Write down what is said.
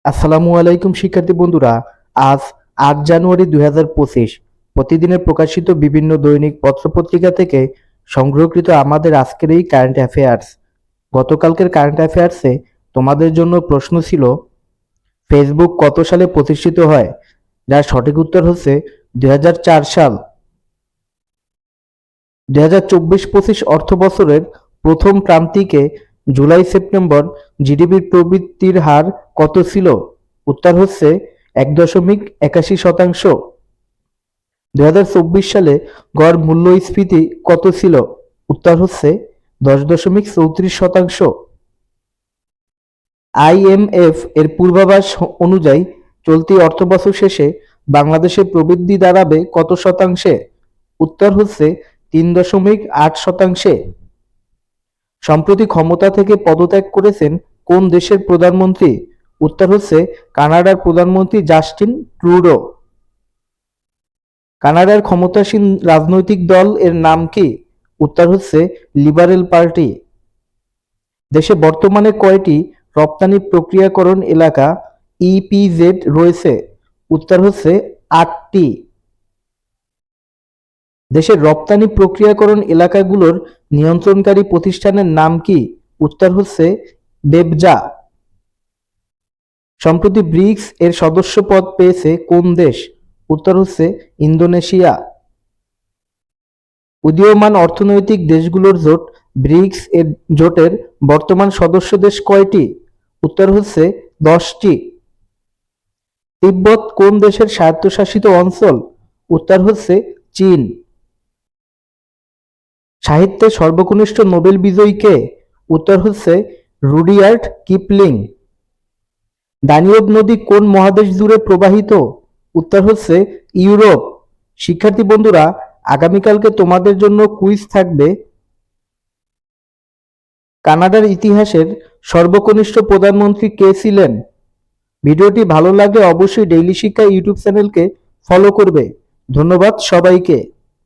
আসসালামু আলাইকুম শিক্ষার্থী বন্ধুরা। আজ 8 জানুয়ারি 2025 প্রতিদিনের প্রকাশিত বিভিন্ন দৈনিক পত্রপত্রিকা থেকে সংগ্রহকৃত আমাদের আজকের এই কারেন্ট অ্যাফেয়ার্স। গতকালকের কারেন্ট অ্যাফেয়ার্সে তোমাদের জন্য প্রশ্ন ছিল, ফেসবুক কত সালে প্রতিষ্ঠিত হয়? যার সঠিক উত্তর হচ্ছে 2004 সাল। 2024-25 অর্থ বছরের প্রথম প্রান্তিকে জুলাই সেপ্টেম্বর জিডিপির প্রবৃদ্ধির হার কত ছিল? উত্তর হচ্ছে 1.81%। 2024 সালে গড় মূল্যস্ফীতি কত ছিল? উত্তর হচ্ছে 10.34%। আইএমএফ এর পূর্বাভাস অনুযায়ী চলতি অর্থবছর শেষে বাংলাদেশের প্রবৃদ্ধি দাঁড়াবে কত শতাংশে? উত্তর হচ্ছে 3.8%। সম্প্রতি ক্ষমতা থেকে পদত্যাগ করেছেন কোন দেশের প্রধানমন্ত্রী? উত্তর হচ্ছে কানাডার প্রধানমন্ত্রী জাস্টিন ট্রুডো। কানাডার ক্ষমতাসীন রাজনৈতিক দল এর নাম কি? উত্তর হচ্ছে লিবারেল পার্টি। দেশে বর্তমানে কয়টি রপ্তানি প্রক্রিয়াকরণ এলাকা ইপিজেড রয়েছে? উত্তর হচ্ছে 8টি। দেশের রপ্তানি প্রক্রিয়াকরণ এলাকাগুলোর নিয়ন্ত্রণকারী প্রতিষ্ঠানের নাম কি? উত্তর হচ্ছে বেবজা। সম্প্রতি ব্রিক্স এর সদস্যপদ পেয়েছে কোন দেশ? উত্তর হচ্ছে ইন্দোনেশিয়া। উদীয়মান অর্থনৈতিক দেশগুলোর জোট ব্রিক্স এর জোটের বর্তমান সদস্য দেশ কয়টি? উত্তর হচ্ছে 10টি। তিব্বত কোন দেশের স্বায়ত্তশাসিত অঞ্চল? উত্তর হচ্ছে চীন। সাহিত্যে সর্বকনিষ্ঠ নোবেল বিজয়ী কে? উত্তর হচ্ছে রুডিয়ার্ড কিপলিং। দানিউব নদী কোন মহাদেশ জুড়ে প্রবাহিত? উত্তর হচ্ছে ইউরোপ। শিক্ষার্থী বন্ধুরা, আগামীকালকে তোমাদের জন্য কুইজ থাকবে। কানাডার ইতিহাসের সর্বকনিষ্ঠ প্রধানমন্ত্রী কে ছিলেন? ভিডিওটি ভালো লাগলে অবশ্যই ডেইলি শিক্ষা ইউটিউব চ্যানেলকে ফলো করবে। ধন্যবাদ সবাইকে।